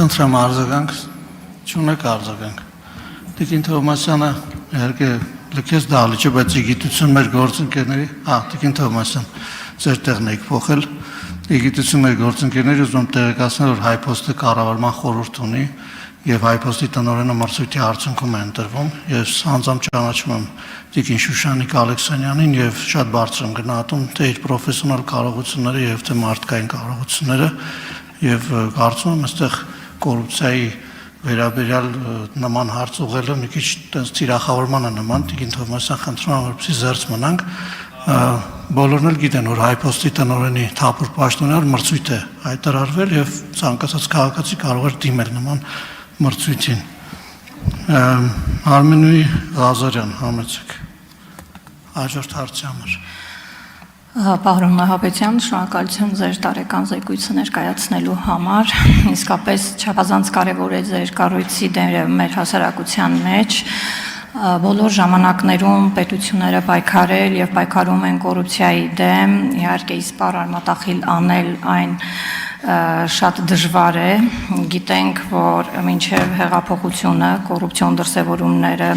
Խնդրեմ արձագանք, չունեք արձագանք։ Տիկին Թովմասյանը իհարկե լքեց դահլիճը, բայց գիտություն մեր գործընկերների, Տիկին Թովմասյան, ձեր տեղն եք փոխել։ Գիտություն մեր գործընկերների ուզում տեղեկացնել, որ Հայփոստը կառավարման խորհուրդ ունի եւ Հայփոստի տնօրենը մրցույթի արդյունքում է ընտրվում։ Ես անձամբ ճանաչում եմ Տիկին Շուշանիկ Ալեքսանյանին եւ շատ բարձր եմ գնահատում թե իր պրոֆեսիոնալ կարողությունները եւ թե մարդկային կարողությունները եւ կարծում եմ այստեղ կոռուպցիայի վերաբերյալ նման հարց ուղղելը մի քիչ տենց թիրախավորման է նման։ Տիկին Թովմասյան, խնդրում եմ, որպեսզի զերծ մնանք։ Բոլորն էլ գիտեն, որ Հայփոստի տնօրենի թափուր պաշտոնյար մրցույթ է հայտարարվել եւ ցանկացած քաղաքացի կարող է դիմել նման մրցույթին։ Արմենուի Ղազարյան, համեցեք։ Հաջորդ հարցի համար։ Պարոն Նահապետյան, շնորհակալություն ձեր տարեկան զեկույցը ներկայացնելու համար։ Իսկապես չափազանց կարևոր է ձեր կառույցի դերը մեր հասարակության մեջ։ Բոլոր ժամանակներում պետությունները պայքարել եւ պայքարում են կոռուպցիայի դեմ, իհարկե իսպառ արմատախիլ անել այն շատ դժվար է։ Գիտենք, որ մինչև հեղափոխությունը կոռուպցիոն դրսևորումները